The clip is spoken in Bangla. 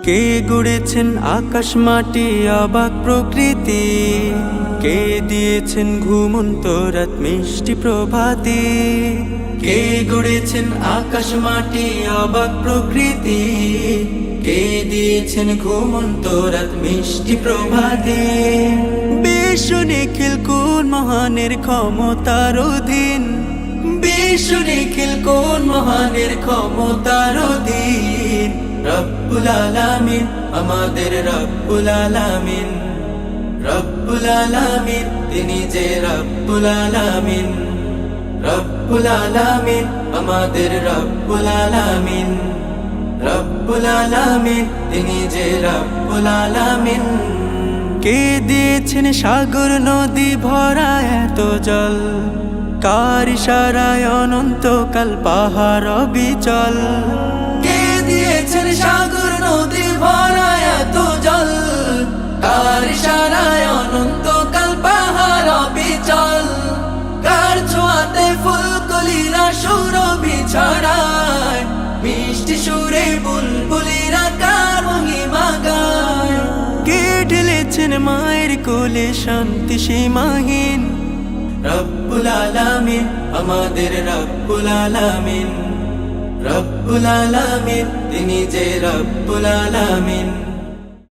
কে গড়েছেন আকাশ মাটি অবাক প্রকৃতি, কে দিয়েছেন ঘুমন্ত রাত মিষ্টি প্রভাতি। কে গড়েছেন আকাশ মাটি অবাক প্রকৃতি, কে দিয়েছেন ঘুমন্ত রাত মিষ্টি প্রভাতি। বিশ্ব নিখিল কোন মহানের ক্ষমতার অধীন, বিশ্ব নিখিল কোন মহানের ক্ষমতার অধীন। রব্বুল আলামিন আমাদের রব্বুল আলামিন, রব্বুল আলামিন তিনি যে রব্বুল আলামিন। রব্বুল আলামিন আমাদের রব্বুল আলামিন, রব্বুল আলামিন তিনি যে রব্বুল আলামিন। কে দিয়েছেন সাগর নদী ভরা এত জল, কার ইশারায় অনন্তকাল পাহাড় অবিচল। কে দিয়েছেন সাগর নদী ভরা এত জল, কার ইশারায় অনন্তকাল পাহাড় অবিচল। কার ছোঁয়াতে ফুলকলিরা সুরভি ছড়ায়, মিষ্টি সুরে বুলবুলিরা কার মহিমা গায়। কে ঢেলেছেন মায়ের কোলে শান্তি সীমাহীন, রব্বুল আলামিন আমাদের রব্বুল আলামিন। রব্বুল আলামিন তিনি যে রব্বুল আলামিন।